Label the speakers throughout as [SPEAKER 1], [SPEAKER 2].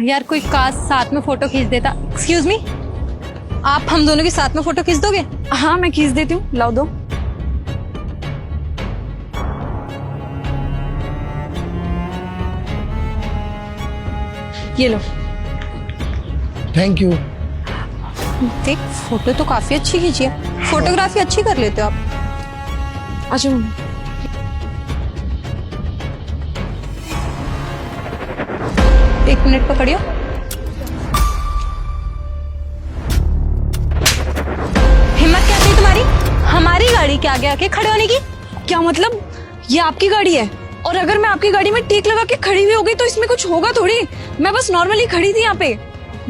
[SPEAKER 1] यार कोई काश साथ में फोटो खींच देता। एक्सक्यूज मी, आप हम दोनों की साथ में फोटो खींच दोगे?
[SPEAKER 2] हाँ मैं खींच देती हूँ, लाओ दो। ये लो।
[SPEAKER 3] Thank you.
[SPEAKER 1] देख फोटो तो काफी अच्छी खींची है, फोटोग्राफी अच्छी कर लेते हो आप।
[SPEAKER 2] अच्छा मम्मी।
[SPEAKER 1] एक मिनट पकड़ियो। हिम्मत कैसी है तुम्हारी हमारी गाड़ी के आगे आके खड़े होने की?
[SPEAKER 2] क्या मतलब? ये आपकी गाड़ी है और अगर मैं आपकी गाड़ी में टीक लगा के खड़ी हुई हो गई तो इसमें कुछ होगा थोड़ी। मैं बस नॉर्मली खड़ी थी यहाँ पे,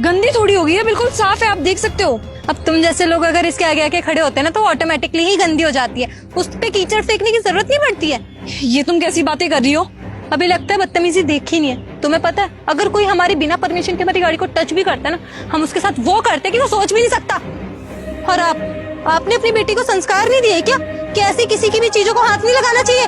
[SPEAKER 2] गंदी थोड़ी हो गई है, बिल्कुल साफ है, आप देख सकते हो।
[SPEAKER 1] अब तुम जैसे लोग अगर इसके आगे आके खड़े होते हैं ना तो ऑटोमेटिकली ही गंदी हो जाती है, उस पे कीचड़ फेंकने की जरूरत नहीं पड़ती है।
[SPEAKER 2] ये तुम कैसी बातें कर रही हो?
[SPEAKER 1] अभी लगता है बदतमीजी देखी नहीं है। तुम्हें पता है अगर कोई हमारी बिना परमिशन के हमारी गाड़ी को टच भी करता है ना, हम उसके साथ वो करते कि वो सोच भी नहीं सकता। और आपने अपनी बेटी को संस्कार नहीं दिए क्या? कैसे किसी की भी चीजों को हाथ नहीं लगाना चाहिए?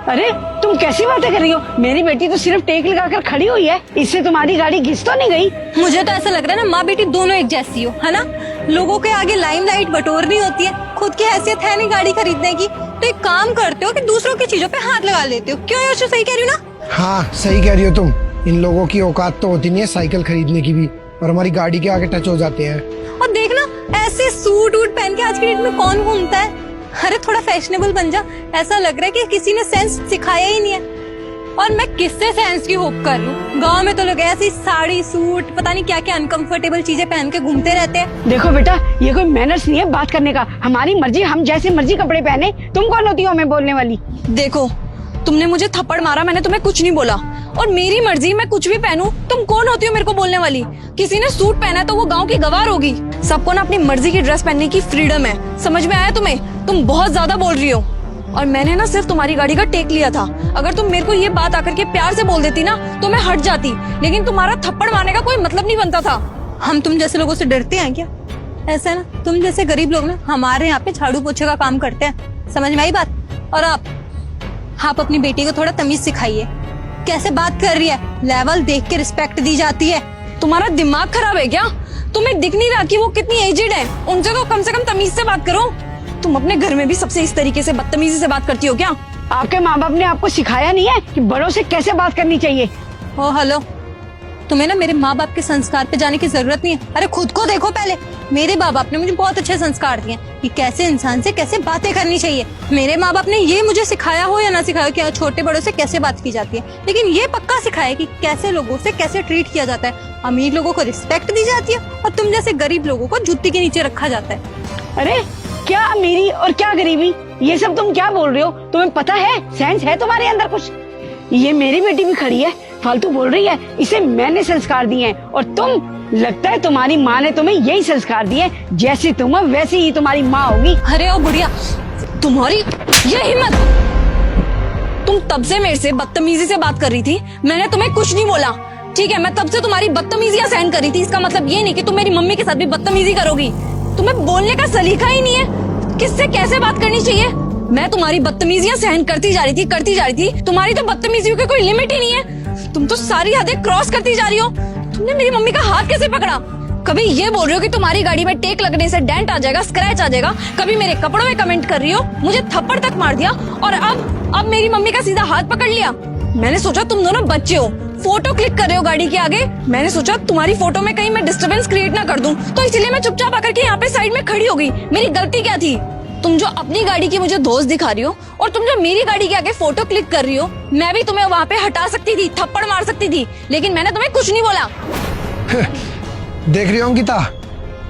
[SPEAKER 4] अरे तुम कैसी बातें कर रही हो? मेरी बेटी तो सिर्फ टेक लगाकर खड़ी हुई है, इससे तुम्हारी गाड़ी घिस तो नहीं गई?
[SPEAKER 1] मुझे तो ऐसा लग रहा है ना माँ बेटी दोनों एक जैसी हो, है ना? लोगों के आगे लाइमलाइट बटोरनी होती है, खुद की हैसियत है नहीं गाड़ी खरीदने की, तो एक काम करते हो कि दूसरों की चीजों पे हाथ लगा लेते हो। क्यों योशु, सही कह रही हो ना?
[SPEAKER 3] हाँ सही कह रही हो तुम। इन लोगों की औकात तो होती नहीं है साइकिल खरीदने की भी, और हमारी गाड़ी के आगे टच हो जाते हैं।
[SPEAKER 1] और देखना ऐसे सूट वूट पहन के आज की डेट में कौन घूमता है? अरे थोड़ा फैशनेबल बन जा। ऐसा लग रहा है कि किसी ने सेंस सिखाया ही नहीं है। और मैं किससे सेंस की होप कर लूं? गांव में तो लोग ऐसी साड़ी सूट पता नहीं क्या क्या अनकंफर्टेबल चीजें पहन के घूमते रहते हैं।
[SPEAKER 4] देखो बेटा, ये कोई मैनर्स नहीं है बात करने का। हमारी मर्जी, हम जैसे मर्जी कपड़े पहने। तुम कौन होती हो हमें बोलने वाली?
[SPEAKER 2] देखो, तुमने मुझे थप्पड़ मारा, मैंने तुम्हें कुछ नहीं बोला। और मेरी मर्जी, मैं कुछ भी पहनूं, तुम कौन होती हो मेरे को बोलने वाली? किसी ने सूट पहना है तो वो गांव की गवार होगी। सबको ना अपनी मर्जी की ड्रेस पहनने की फ्रीडम है, समझ में आया तुम्हें? तुम बहुत ज्यादा बोल रही हो। और मैंने ना सिर्फ तुम्हारी गाड़ी का टेक लिया था। अगर तुम मेरे को ये बात आकर के प्यार से बोल देती ना तो मैं हट जाती, लेकिन तुम्हारा थप्पड़ मारने का कोई मतलब नहीं बनता था।
[SPEAKER 1] हम तुम जैसे लोगों से डरते हैं क्या? ऐसा है ना, तुम जैसे गरीब लोग ना हमारे यहाँ पे झाड़ू पोछे का काम करते हैं, समझ में आई बात? और आप अपनी बेटी को थोड़ा तमीज सिखाइए। कैसे बात कर रही है, लेवल देख के रिस्पेक्ट दी जाती है।
[SPEAKER 2] तुम्हारा दिमाग खराब है क्या? तुम्हें दिख नहीं रहा कि वो कितनी एजेड है? उनसे तो कम से कम तमीज से बात करो। तुम अपने घर में भी सबसे इस तरीके से बदतमीजी से बात करती हो क्या?
[SPEAKER 4] आपके माँ बाप ने आपको सिखाया नहीं है कि बड़ों से कैसे बात करनी चाहिए?
[SPEAKER 1] ओ हेलो, तुम्हें ना मेरे माँ बाप के संस्कार पे जाने की जरूरत नहीं है। अरे खुद को देखो पहले। मेरे माँ बाप ने मुझे बहुत अच्छे संस्कार दिए कि कैसे इंसान से कैसे बातें करनी चाहिए। मेरे माँ बाप ने ये मुझे सिखाया हो या ना सिखाया कि छोटे बड़ों से कैसे बात की जाती है, लेकिन ये पक्का सिखाया कि कैसे लोगों से कैसे ट्रीट किया जाता है। अमीर लोगों को रिस्पेक्ट दी जाती है और तुम जैसे गरीब लोगों को जुत्ती के नीचे रखा जाता है।
[SPEAKER 4] अरे क्या अमीरी और क्या गरीबी, ये सब तुम क्या बोल रहे हो? तुम्हें पता है, सेंस है तुम्हारे अंदर कुछ? ये मेरी बेटी भी खड़ी है, फालतू बोल रही है। इसे मैंने संस्कार दिए हैं और तुम, लगता है तुम्हारी माँ ने तुम्हें यही संस्कार दिए। जैसी तुम हो वैसी ही तुम्हारी माँ होगी।
[SPEAKER 1] अरे ओ बुढ़िया,
[SPEAKER 2] तुम्हारी ये हिम्मत! तुम तब से मेरे से बदतमीजी से बात कर रही थी, मैंने तुम्हें कुछ नहीं बोला, ठीक है? मैं तब से तुम्हारी बदतमीजियां सहन कर रही थी, इसका मतलब ये नहीं कि तुम मेरी मम्मी के साथ भी बदतमीजी करोगी। तुम्हें बोलने का सलीका ही नहीं है, किससे कैसे बात करनी चाहिए। मैं तुम्हारी बदतमीजियां सहन करती जा रही थी। तुम्हारी तो बदतमीजियों की कोई लिमिट ही नहीं है। तुम तो सारी हदें क्रॉस करती जा रही हो। तुमने मेरी मम्मी का हाथ कैसे पकड़ा? कभी ये बोल रही हो कि तुम्हारी गाड़ी में टेक लगने से डेंट आ जाएगा, स्क्रैच आ जाएगा, कभी मेरे कपड़ों में कमेंट कर रही हो, मुझे थप्पड़ तक मार दिया, और अब मेरी मम्मी का सीधा हाथ पकड़ लिया। मैंने सोचा तुम दोनों बच्चे हो, फोटो क्लिक कर रहे हो गाड़ी के आगे। मैंने सोचा तुम्हारी फोटो में कहीं मैं डिस्टर्बेंस क्रिएट ना कर दूं, तो इसलिए मैं चुपचाप आकर के यहाँ पे साइड में खड़ी हो गई। मेरी गलती क्या थी? तुम जो अपनी गाड़ी की मुझे दोस्त दिखा रही हो और तुम जो मेरी गाड़ी के आगे फोटो क्लिक कर रही हो, मैं भी तुम्हें वहाँ पे हटा सकती थी, थप्पड़ मार सकती थी, लेकिन मैंने तुम्हें कुछ नहीं बोला।
[SPEAKER 3] देख रही हो अंकिता,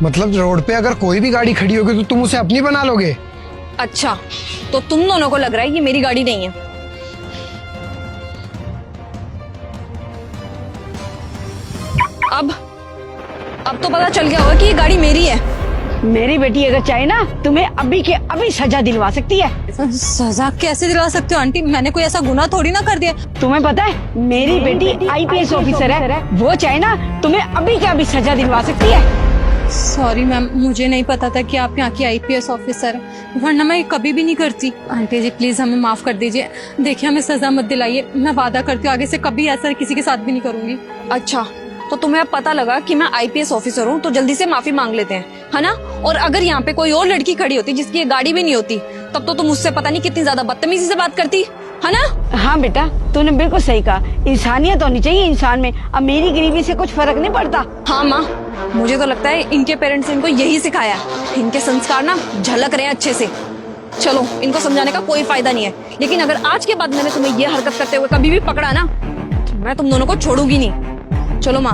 [SPEAKER 3] मतलब रोड पे अगर कोई भी गाड़ी खड़ी होगी तो तुम उसे अपनी बना लोगे?
[SPEAKER 2] अच्छा, तो तुम दोनों को लग रहा है ये मेरी गाड़ी नहीं है। अब तो पता चल गया होगा कि ये गाड़ी मेरी है।
[SPEAKER 4] मेरी बेटी अगर चाहे ना, तुम्हें अभी के अभी सजा दिलवा सकती है।
[SPEAKER 1] सजा कैसे दिलवा सकते हो आंटी? मैंने कोई ऐसा गुनाह थोड़ी ना कर दिया।
[SPEAKER 4] तुम्हें पता है, मेरी बेटी IPS ऑफिसर है, वो चाहे ना तुम्हें अभी के अभी सजा दिलवा सकती है।
[SPEAKER 1] सॉरी मैम, मुझे नहीं पता था कि आप यहाँ की IPS ऑफिसर है, वरना मैं कभी भी नहीं करती। आंटी जी प्लीज हमें माफ कर दीजिए। देखिए हमें सजा मत दिलाइए, मैं वादा करती हूँ आगे से कभी ऐसा किसी के साथ भी नहीं करूंगी।
[SPEAKER 2] अच्छा, तो तुम्हें अब पता लगा कि मैं आईपीएस ऑफिसर हूँ, तो जल्दी से माफी मांग लेते हैं, है ना? और अगर यहाँ पे कोई और लड़की खड़ी होती जिसकी ये गाड़ी भी नहीं होती, तब तो तुम मुझसे पता नहीं कितनी ज्यादा बदतमीजी से बात करती, है ना?
[SPEAKER 4] हाँ बेटा, तूने बिल्कुल सही कहा। इंसानियत होनी चाहिए इंसान में। अब मेरी गरीबी से कुछ फर्क नहीं पड़ता।
[SPEAKER 2] हाँ माँ, मुझे तो लगता है इनके पेरेंट्स ने इनको यही सिखाया है। इनके संस्कार ना झलक रहे हैं अच्छे से। चलो, इनको समझाने का कोई फायदा नहीं है, लेकिन अगर आज के बाद मैंने तुम्हें ये हरकत करते हुए कभी भी पकड़ा ना, तो मैं तुम दोनों को छोड़ूंगी नहीं। चलो माँ,